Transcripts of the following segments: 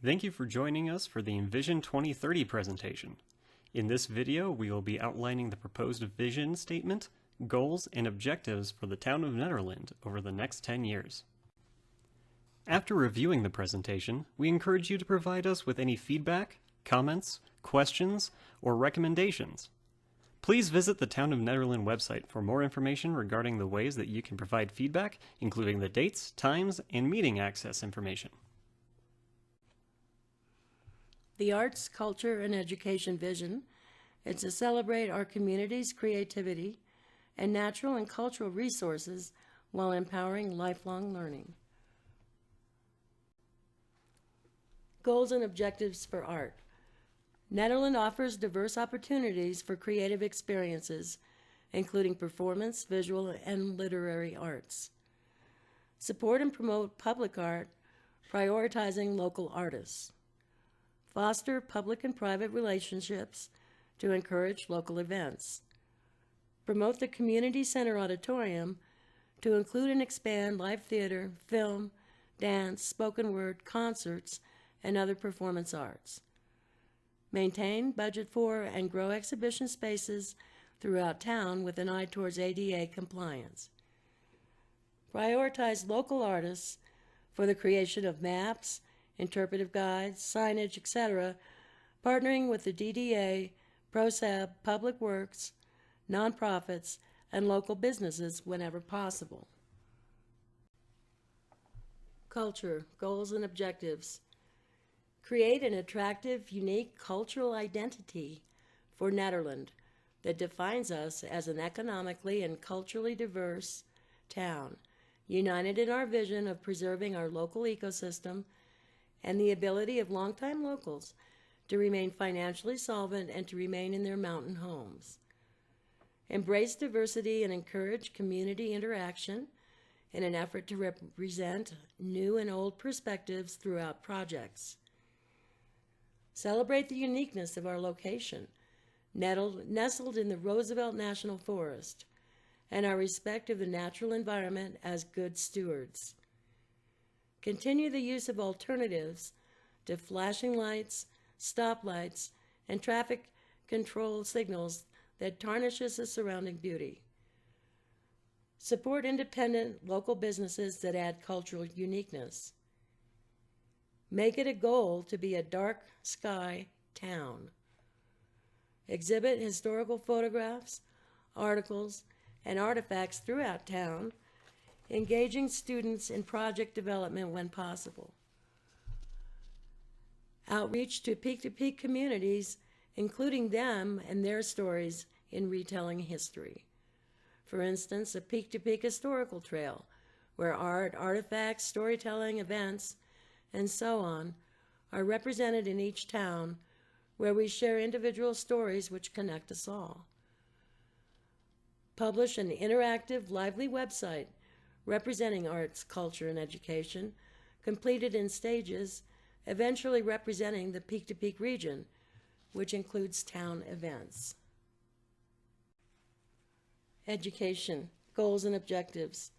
Thank you for joining us for the Envision 2030 presentation. In this video, we will be outlining the proposed vision statement, goals, and objectives for the town of Nederland over the next 10 years. After reviewing the presentation, we encourage you to provide us with any feedback, comments, questions, or recommendations. Please visit the Town of Nederland website for more information regarding the ways that you can provide feedback, including the dates, times, and meeting access information. The Arts, Culture, and Education vision is to celebrate our community's creativity and natural and cultural resources while empowering lifelong learning. Goals and objectives for art. Nederland offers diverse opportunities for creative experiences, including performance, visual, and literary arts. Support and promote public art, prioritizing local artists. Foster public and private relationships to encourage local events. Promote the Community Center Auditorium to include and expand live theater, film, dance, spoken word, concerts, and other performance arts. Maintain, budget for, and grow exhibition spaces throughout town with an eye towards ADA compliance. Prioritize local artists for the creation of maps, interpretive guides, signage, etc., partnering with the DDA, ProSab, Public Works, nonprofits, and local businesses whenever possible. Culture, goals, and objectives. Create an attractive, unique cultural identity for Nederland that defines us as an economically and culturally diverse town, united in our vision of preserving our local ecosystem and the ability of longtime locals to remain financially solvent and to remain in their mountain homes. Embrace diversity and encourage community interaction in an effort to represent new and old perspectives throughout projects. Celebrate the uniqueness of our location, nestled in the Roosevelt National Forest, and our respect of the natural environment as good stewards. Continue the use of alternatives to flashing lights, stoplights, and traffic control signals that tarnishes the surrounding beauty. Support independent local businesses that add cultural uniqueness. Make it a goal to be a dark sky town. Exhibit historical photographs, articles, and artifacts throughout town, engaging students in project development when possible. Outreach to peak communities, including them and their stories in retelling history. For instance, a peak-to-peak historical trail, where art, artifacts, storytelling, events, and so on are represented in each town, where we share individual stories which connect us all. Publish an interactive, lively website representing arts, culture, and education, completed in stages, eventually representing the peak-to-peak region, which includes town events. Education, goals and objectives.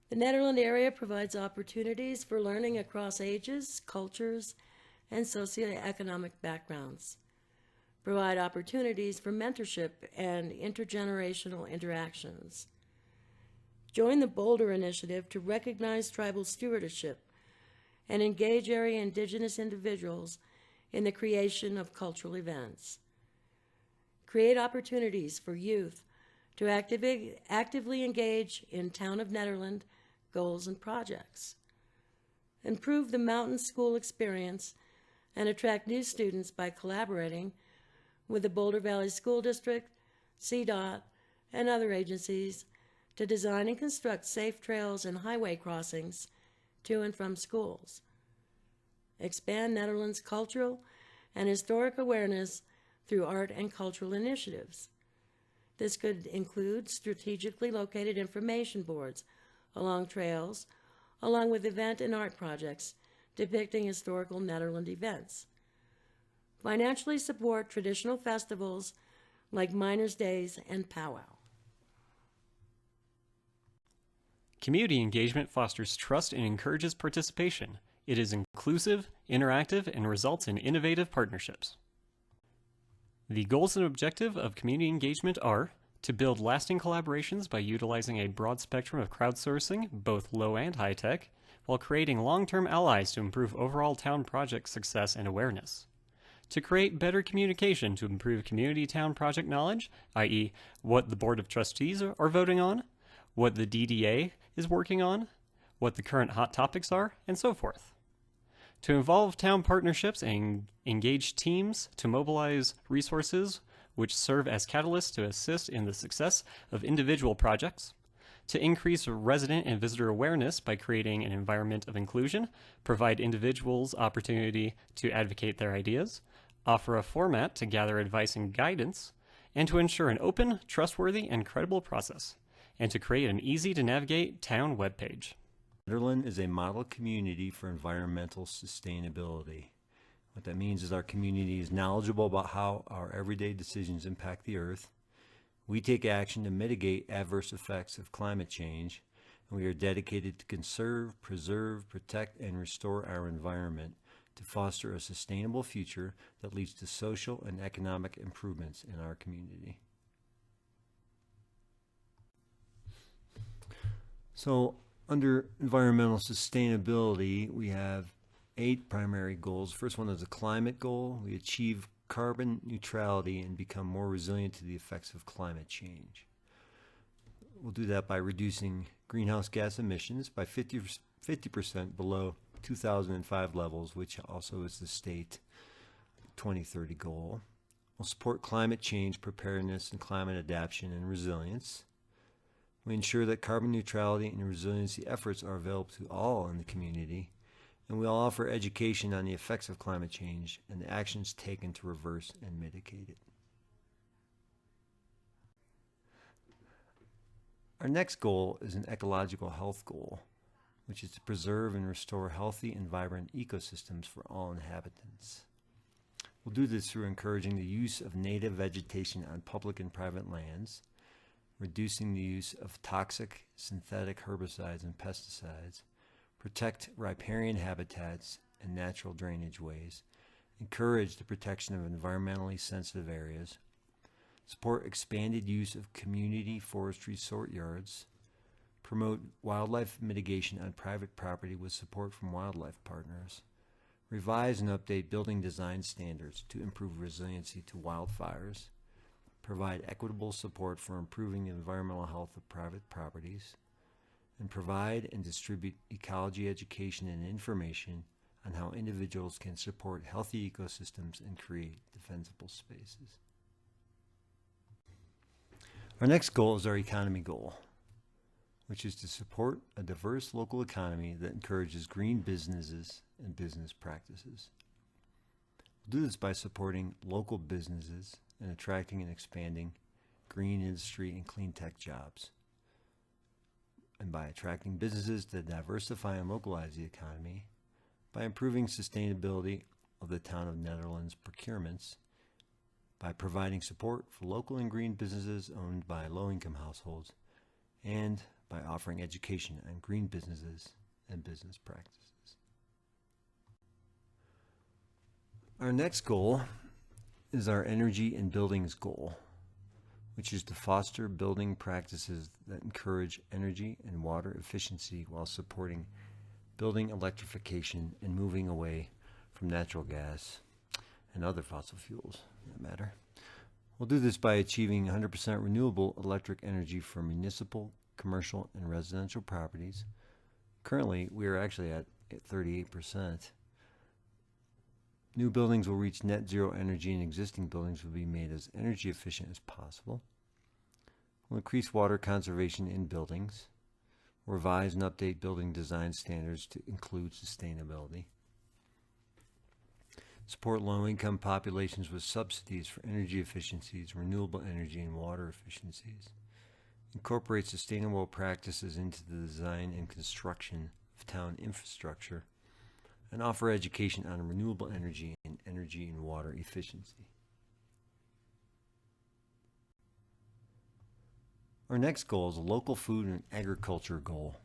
The Nederland area provides opportunities for learning across ages, cultures, and socioeconomic backgrounds. Provide opportunities for mentorship and intergenerational interactions. Join the Boulder Initiative to recognize tribal stewardship and engage area indigenous individuals in the creation of cultural events. Create opportunities for youth to actively engage in Town of Nederland goals and projects. Improve the mountain school experience and attract new students by collaborating with the Boulder Valley School District, CDOT, and other agencies to design and construct safe trails and highway crossings to and from schools. Expand Nederland's cultural and historic awareness through art and cultural initiatives. This could include strategically located information boards along trails, along with event and art projects depicting historical Nederland events. Financially support traditional festivals like Miners' Days and Powwow. Community engagement fosters trust and encourages participation. It is inclusive, interactive, and results in innovative partnerships. The goals and objective of community engagement are to build lasting collaborations by utilizing a broad spectrum of crowdsourcing, both low and high tech, while creating long-term allies to improve overall town project success and awareness. To create better communication to improve community town project knowledge, i.e., what the Board of Trustees are voting on, what the DDA is working on, what the current hot topics are, and so forth. To involve town partnerships and engage teams to mobilize resources which serve as catalysts to assist in the success of individual projects. To increase resident and visitor awareness by creating an environment of inclusion, provide individuals opportunity to advocate their ideas, offer a format to gather advice and guidance, and to ensure an open, trustworthy, and credible process, and to create an easy-to-navigate town webpage. Nederland is a model community for environmental sustainability. What that means is our community is knowledgeable about how our everyday decisions impact the earth. We take action to mitigate adverse effects of climate change, and we are dedicated to conserve, preserve, protect, and restore our environment to foster a sustainable future that leads to social and economic improvements in our community. So, under environmental sustainability, we have 8 primary goals. First one is a climate goal. We achieve carbon neutrality and become more resilient to the effects of climate change. We'll do that by reducing greenhouse gas emissions by 50% below 2005 levels, which also is the state 2030 goal. We'll support climate change preparedness and climate adaptation and resilience. We ensure that carbon neutrality and resiliency efforts are available to all in the community, and we'll offer education on the effects of climate change and the actions taken to reverse and mitigate it. Our next goal is an ecological health goal, which is to preserve and restore healthy and vibrant ecosystems for all inhabitants. We'll do this through encouraging the use of native vegetation on public and private lands, reducing the use of toxic synthetic herbicides and pesticides, protect riparian habitats and natural drainage ways, encourage the protection of environmentally sensitive areas, support expanded use of community forestry sort yards, promote wildlife mitigation on private property with support from wildlife partners, revise and update building design standards to improve resiliency to wildfires, provide equitable support for improving the environmental health of private properties, and provide and distribute ecology education and information on how individuals can support healthy ecosystems and create defensible spaces. Our next goal is our economy goal, which is to support a diverse local economy that encourages green businesses and business practices. We'll do this by supporting local businesses and attracting and expanding green industry and clean tech jobs, and by attracting businesses to diversify and localize the economy, by improving sustainability of the town of Nederland's procurements, by providing support for local and green businesses owned by low-income households, and by offering education on green businesses and business practices. Our next goal is our energy and buildings goal, which is to foster building practices that encourage energy and water efficiency while supporting building electrification and moving away from natural gas and other fossil fuels, for that matter. We'll do this by achieving 100% renewable electric energy for municipal, commercial, and residential properties. Currently, we are actually at 38%. New buildings will reach net zero energy, and existing buildings will be made as energy efficient as possible. We'll increase water conservation in buildings, revise and update building design standards to include sustainability, support low-income populations with subsidies for energy efficiencies, renewable energy, and water efficiencies, incorporate sustainable practices into the design and construction of town infrastructure, and offer education on renewable energy and water efficiency. Our next goal is a local food and agriculture goal,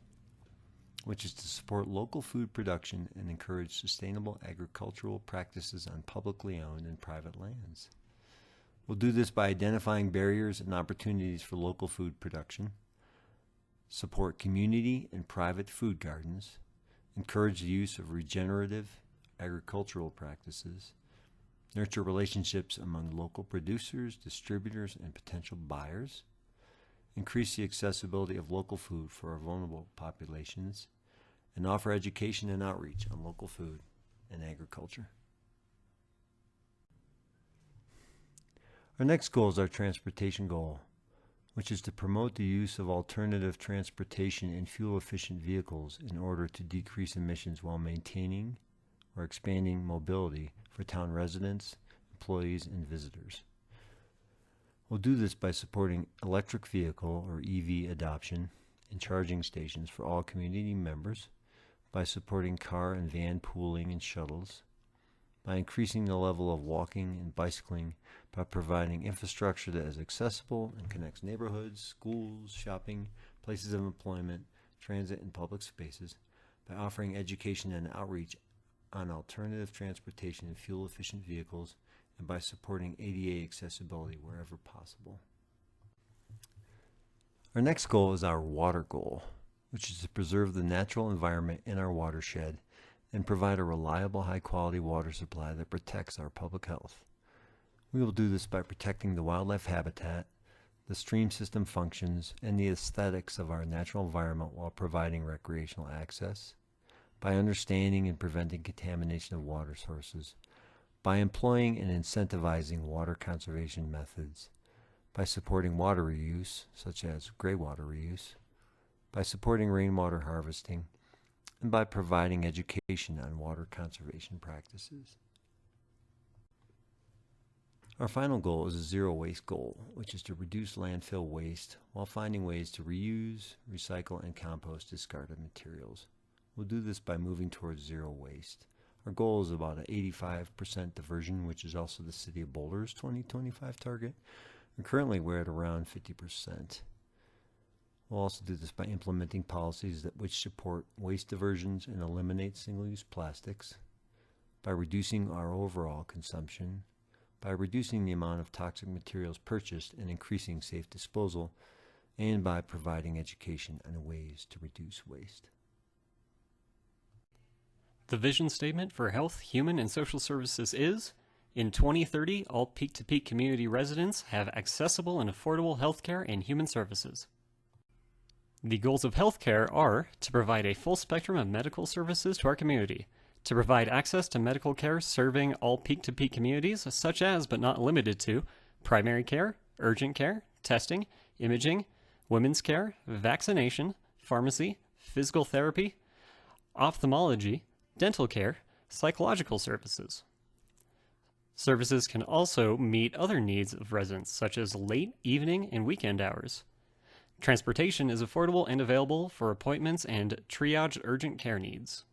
which is to support local food production and encourage sustainable agricultural practices on publicly owned and private lands. We'll do this by identifying barriers and opportunities for local food production, support community and private food gardens, encourage the use of regenerative agricultural practices, nurture relationships among local producers, distributors, and potential buyers, increase the accessibility of local food for our vulnerable populations, and offer education and outreach on local food and agriculture. Our next goal is our transportation goal, which is to promote the use of alternative transportation and fuel-efficient vehicles in order to decrease emissions while maintaining or expanding mobility for town residents, employees, and visitors. We'll do this by supporting electric vehicle or EV adoption and charging stations for all community members, by supporting car and van pooling and shuttles, by increasing the level of walking and bicycling, by providing infrastructure that is accessible and connects neighborhoods, schools, shopping, places of employment, transit, and public spaces, by offering education and outreach on alternative transportation and fuel-efficient vehicles, and by supporting ADA accessibility wherever possible. Our next goal is our water goal, which is to preserve the natural environment in our watershed and provide a reliable, high-quality water supply that protects our public health. We will do this by protecting the wildlife habitat, the stream system functions, and the aesthetics of our natural environment while providing recreational access, by understanding and preventing contamination of water sources, by employing and incentivizing water conservation methods, by supporting water reuse, such as gray water reuse, by supporting rainwater harvesting, and by providing education on water conservation practices. Our final goal is a zero waste goal, which is to reduce landfill waste while finding ways to reuse, recycle, and compost discarded materials. We'll do this by moving towards zero waste. Our goal is about an 85% diversion, which is also the City of Boulder's 2025 target. And currently we're at around 50%. We'll also do this by implementing policies which support waste diversions and eliminate single-use plastics, by reducing our overall consumption, by reducing the amount of toxic materials purchased and increasing safe disposal, and by providing education on ways to reduce waste. The vision statement for health, human, and social services is, in 2030, all peak-to-peak community residents have accessible and affordable healthcare and human services. The goals of healthcare are to provide a full spectrum of medical services to our community, to provide access to medical care serving all peak-to-peak communities, such as, but not limited to, primary care, urgent care, testing, imaging, women's care, vaccination, pharmacy, physical therapy, ophthalmology, dental care, psychological services. Services can also meet other needs of residents, such as late evening and weekend hours. Transportation is affordable and available for appointments and triage urgent care needs.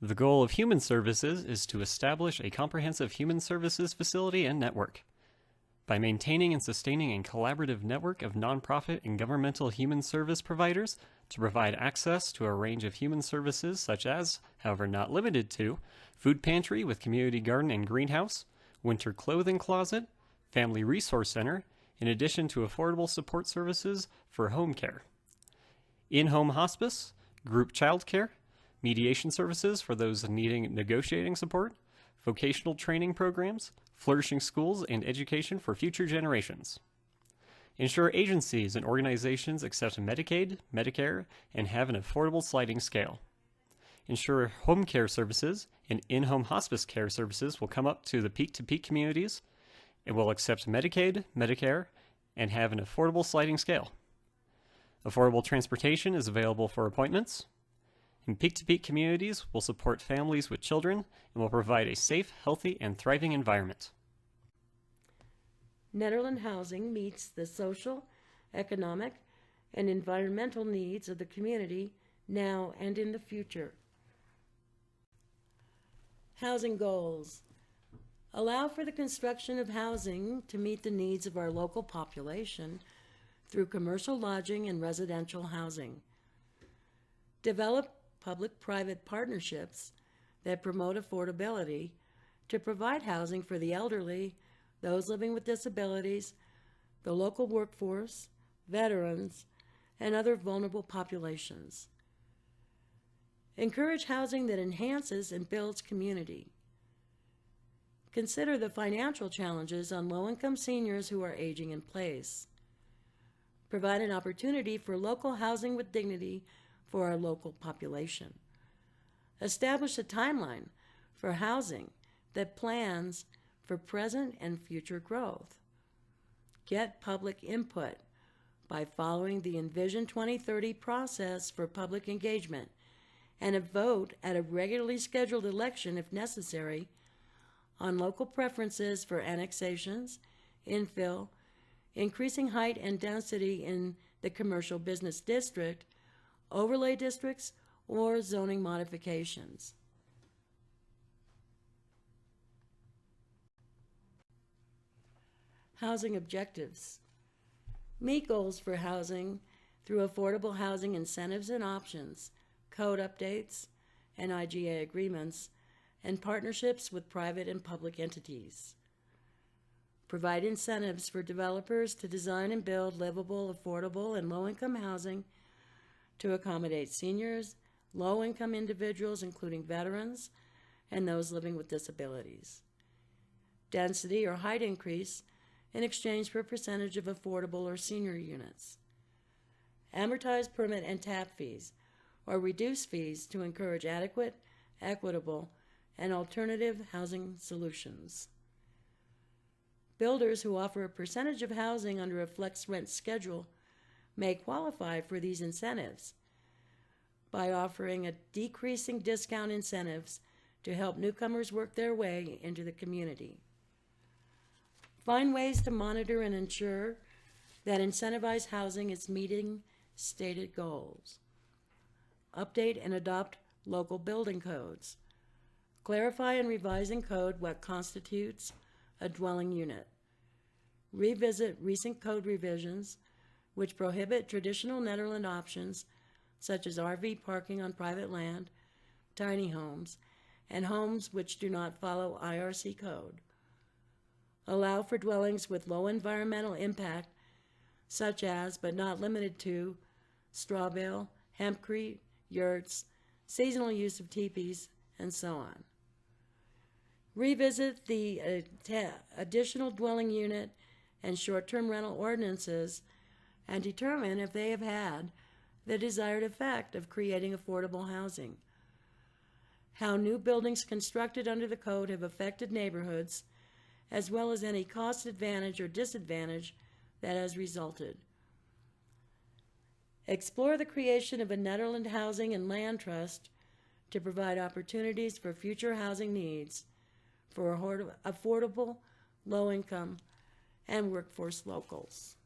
The goal of human services is to establish a comprehensive human services facility and network. By maintaining and sustaining a collaborative network of nonprofit and governmental human service providers to provide access to a range of human services such as, however not limited to, food pantry with community garden and greenhouse, winter clothing closet, family resource center, in addition to affordable support services for home care, in-home hospice, group child care, mediation services for those needing negotiating support, vocational training programs, flourishing schools, and education for future generations. Ensure agencies and organizations accept Medicaid, Medicare, and have an affordable sliding scale. Ensure home care services and in-home hospice care services will come up to the peak-to-peak communities and will accept Medicaid, Medicare, and have an affordable sliding scale. Affordable transportation is available for appointments. And peak-to-peak communities will support families with children and will provide a safe, healthy, and thriving environment. Nederland Housing meets the social, economic, and environmental needs of the community now and in the future. Housing goals. Allow for the construction of housing to meet the needs of our local population through commercial lodging and residential housing. Develop public-private partnerships that promote affordability to provide housing for the elderly, those living with disabilities, the local workforce, veterans, and other vulnerable populations. Encourage housing that enhances and builds community. Consider the financial challenges on low-income seniors who are aging in place. Provide an opportunity for local housing with dignity for our local population. Establish a timeline for housing that plans for present and future growth. Get public input by following the Envision 2030 process for public engagement and a vote at a regularly scheduled election if necessary on local preferences for annexations, infill, increasing height and density in the commercial business district, overlay districts, or zoning modifications. Housing objectives. Meet goals for housing through affordable housing incentives and options, code updates, and IGA agreements, and partnerships with private and public entities. Provide incentives for developers to design and build livable, affordable, and low-income housing to accommodate seniors, low-income individuals, including veterans, and those living with disabilities. Density or height increase in exchange for a percentage of affordable or senior units. Amortize permit and tap fees, or reduce fees to encourage adequate, equitable, and alternative housing solutions. Builders who offer a percentage of housing under a flex rent schedule may qualify for these incentives by offering a decreasing discount incentives to help newcomers work their way into the community. Find ways to monitor and ensure that incentivized housing is meeting stated goals. Update and adopt local building codes. Clarify and revise in code what constitutes a dwelling unit. Revisit recent code revisions which prohibit traditional Nederland options such as RV parking on private land, tiny homes, and homes which do not follow IRC code. Allow for dwellings with low environmental impact such as, but not limited to, straw bale, hempcrete, yurts, seasonal use of teepees, and so on. Revisit the additional dwelling unit and short-term rental ordinances and determine if they have had the desired effect of creating affordable housing. How new buildings constructed under the code have affected neighborhoods, as well as any cost advantage or disadvantage that has resulted. Explore the creation of a Nederland Housing and Land Trust to provide opportunities for future housing needs for affordable, low-income, and workforce locals.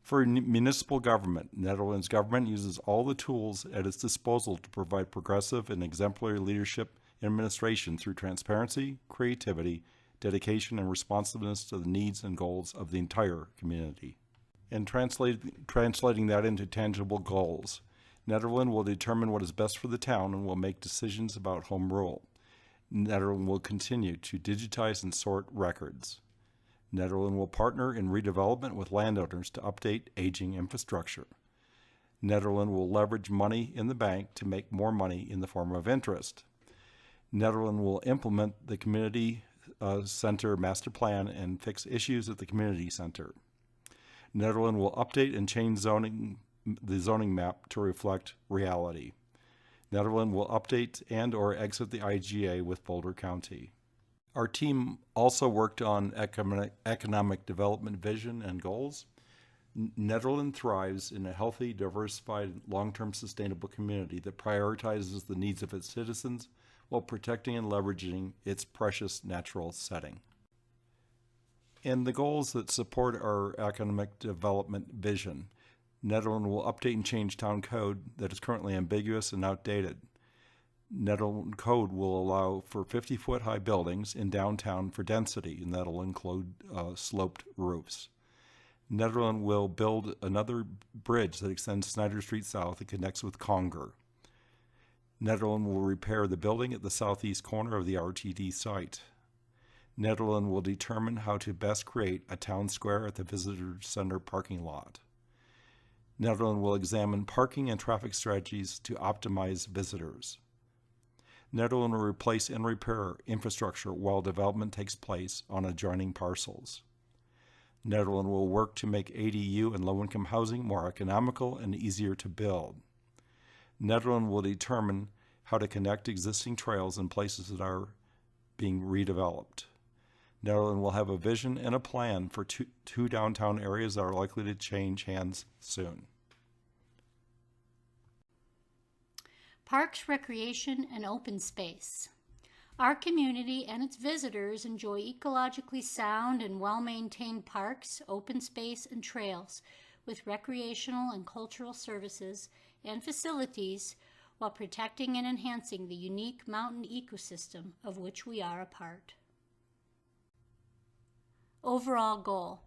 For municipal government, Netherlands government uses all the tools at its disposal to provide progressive and exemplary leadership and administration through transparency, creativity, dedication, and responsiveness to the needs and goals of the entire community. And translating that into tangible goals, Nederland will determine what is best for the town and will make decisions about home rule. Nederland will continue to digitize and sort records. Nederland will partner in redevelopment with landowners to update aging infrastructure. Nederland will leverage money in the bank to make more money in the form of interest. Nederland will implement the community center master plan and fix issues at the community center. Nederland will update and change the zoning map to reflect reality. Nederland will update and or exit the IGA with Boulder County. Our team also worked on economic development vision and goals. Nederland thrives in a healthy, diversified, long-term sustainable community that prioritizes the needs of its citizens while protecting and leveraging its precious natural setting. And the goals that support our economic development vision. Nederland will update and change town code that is currently ambiguous and outdated. Nederland code will allow for 50-foot high buildings in downtown for density, and that'll include sloped roofs. Nederland will build another bridge that extends Snyder Street south and connects with Conger. Nederland will repair the building at the southeast corner of the RTD site. Nederland will determine how to best create a town square at the visitor center parking lot. Nederland will examine parking and traffic strategies to optimize visitors. Nederland will replace and repair infrastructure while development takes place on adjoining parcels. Nederland will work to make ADU and low-income housing more economical and easier to build. Nederland will determine how to connect existing trails in places that are being redeveloped. Nederland will have a vision and a plan for two downtown areas that are likely to change hands soon. Parks, recreation, and open space. Our community and its visitors enjoy ecologically sound and well-maintained parks, open space, and trails with recreational and cultural services and facilities while protecting and enhancing the unique mountain ecosystem of which we are a part. Overall goal.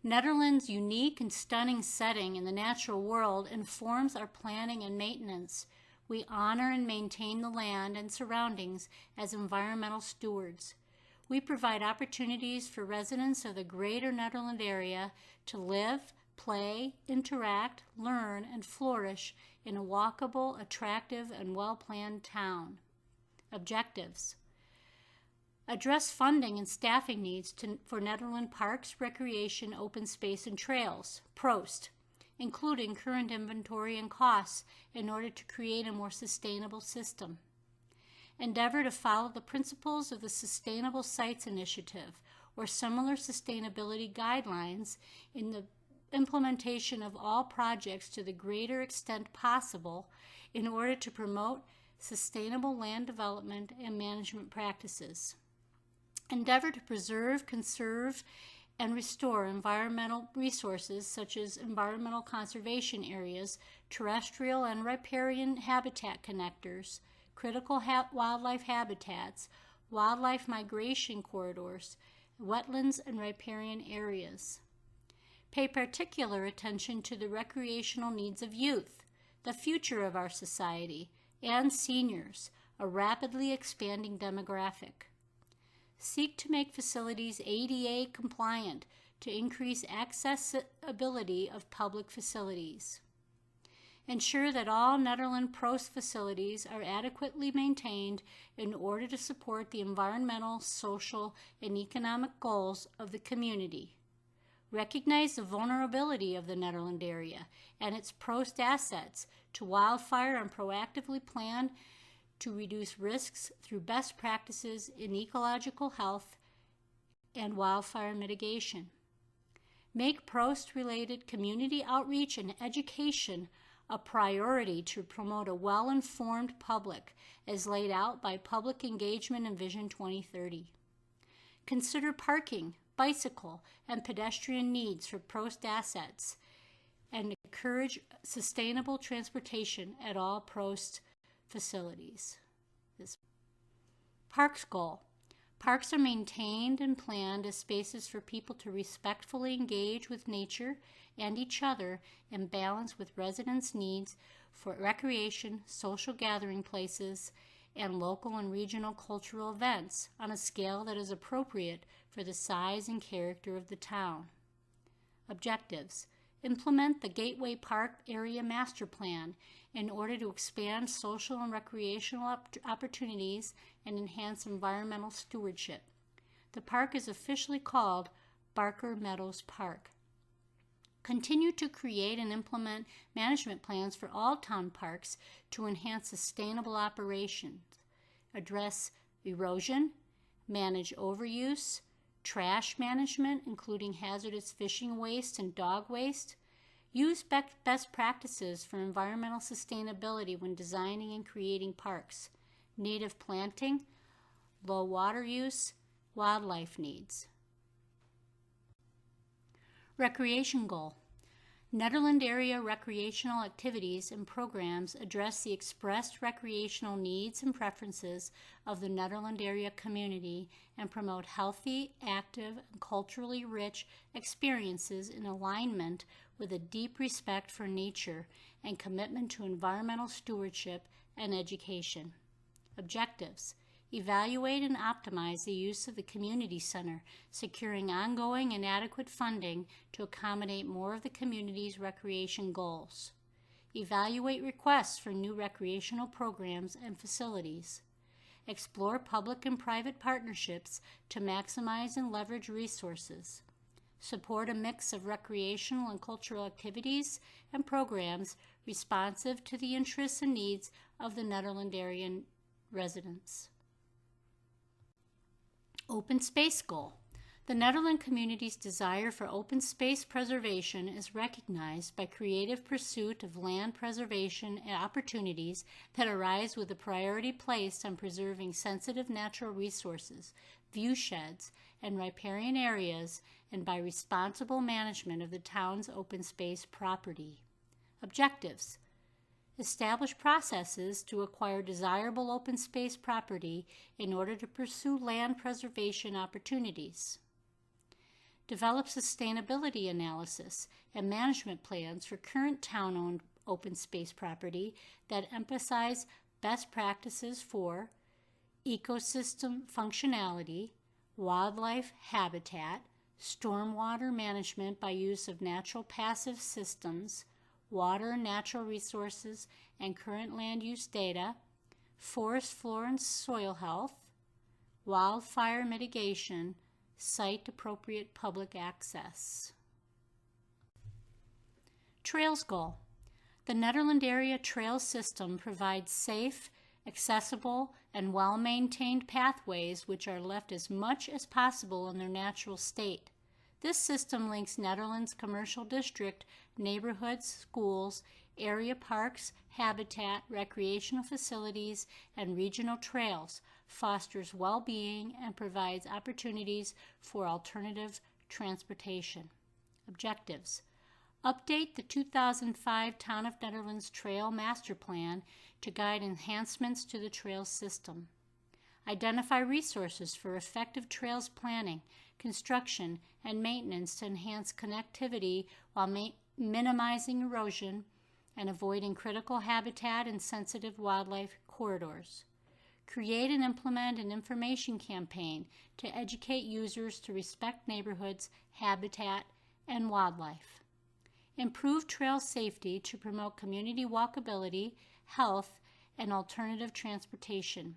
Nederland's unique and stunning setting in the natural world informs our planning and maintenance. We honor and maintain the land and surroundings as environmental stewards. We provide opportunities for residents of the greater Nederland area to live, play, interact, learn, and flourish in a walkable, attractive, and well-planned town. Objectives. Address funding and staffing needs for Nederland parks, recreation, open space, and trails, PROST, including current inventory and costs in order to create a more sustainable system. Endeavor to follow the principles of the Sustainable Sites Initiative or similar sustainability guidelines in the implementation of all projects to the greater extent possible in order to promote sustainable land development and management practices. Endeavor to preserve, conserve, and restore environmental resources such as environmental conservation areas, terrestrial and riparian habitat connectors, critical wildlife habitats, wildlife migration corridors, wetlands, and riparian areas. Pay particular attention to the recreational needs of youth, the future of our society, and seniors, a rapidly expanding demographic. Seek to make facilities ADA compliant to increase accessibility of public facilities. Ensure that all Nederland PROST facilities are adequately maintained in order to support the environmental, social, and economic goals of the community. Recognize the vulnerability of the Nederland area and its PROST assets to wildfire and proactively plan to reduce risks through best practices in ecological health and wildfire mitigation. Make PROST-related community outreach and education a priority to promote a well-informed public as laid out by Public Engagement Envision 2030. Consider parking, bicycle, and pedestrian needs for PROST assets and encourage sustainable transportation at all PROST facilities. Parks goal. Parks are maintained and planned as spaces for people to respectfully engage with nature and each other in balance with residents' needs for recreation, social gathering places, and local and regional cultural events on a scale that is appropriate for the size and character of the town. Objectives. Implement the Gateway Park Area Master Plan in order to expand social and recreational opportunities and enhance environmental stewardship. The park is officially called Barker Meadows Park. Continue to create and implement management plans for all town parks to enhance sustainable operations, address erosion, manage overuse, trash management, including hazardous fishing waste and dog waste. Use best practices for environmental sustainability when designing and creating parks, native planting, low water use, wildlife needs. Recreation goal. Netherland area recreational activities and programs address the expressed recreational needs and preferences of the Netherland area community and promote healthy, active, and culturally rich experiences in alignment with a deep respect for nature and commitment to environmental stewardship and education. Objectives: evaluate and optimize the use of the community center, securing ongoing and adequate funding to accommodate more of the community's recreation goals. Evaluate requests for new recreational programs and facilities. Explore public and private partnerships to maximize and leverage resources. Support a mix of recreational and cultural activities and programs responsive to the interests and needs of the Netherland area residents. Open space goal. The Netherland community's desire for open space preservation is recognized by creative pursuit of land preservation and opportunities that arise with a priority placed on preserving sensitive natural resources, viewsheds, and riparian areas, and by responsible management of the town's open space property. Objectives: establish processes to acquire desirable open space property in order to pursue land preservation opportunities. Develop sustainability analysis and management plans for current town-owned open space property that emphasize best practices for ecosystem functionality, wildlife habitat, stormwater management by use of natural passive systems, water and natural resources and current land use data, forest floor and soil health, wildfire mitigation, site-appropriate public access. Trails goal. The Netherland area trail system provides safe, accessible, and well-maintained pathways which are left as much as possible in their natural state. This system links Netherlands Commercial District, neighborhoods, schools, area parks, habitat, recreational facilities, and regional trails, fosters well-being, and provides opportunities for alternative transportation. Objectives: update the 2005 Town of Netherlands Trail Master Plan to guide enhancements to the trail system. Identify resources for effective trails planning, construction, and maintenance to enhance connectivity while minimizing erosion and avoiding critical habitat and sensitive wildlife corridors. Create and implement an information campaign to educate users to respect neighborhoods, habitat, and wildlife. Improve trail safety to promote community walkability, health, and alternative transportation.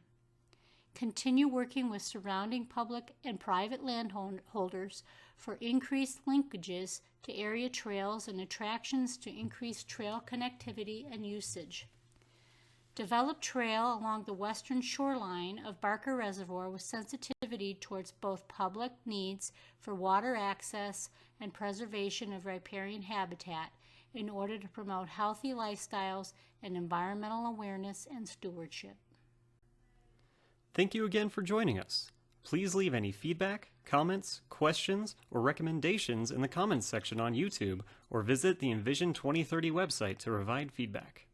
Continue working with surrounding public and private landholders for increased linkages to area trails and attractions to increase trail connectivity and usage. Develop trail along the western shoreline of Barker Reservoir with sensitivity towards both public needs for water access and preservation of riparian habitat in order to promote healthy lifestyles and environmental awareness and stewardship. Thank you again for joining us. Please leave any feedback, comments, questions, or recommendations in the comments section on YouTube or visit the Envision 2030 website to provide feedback.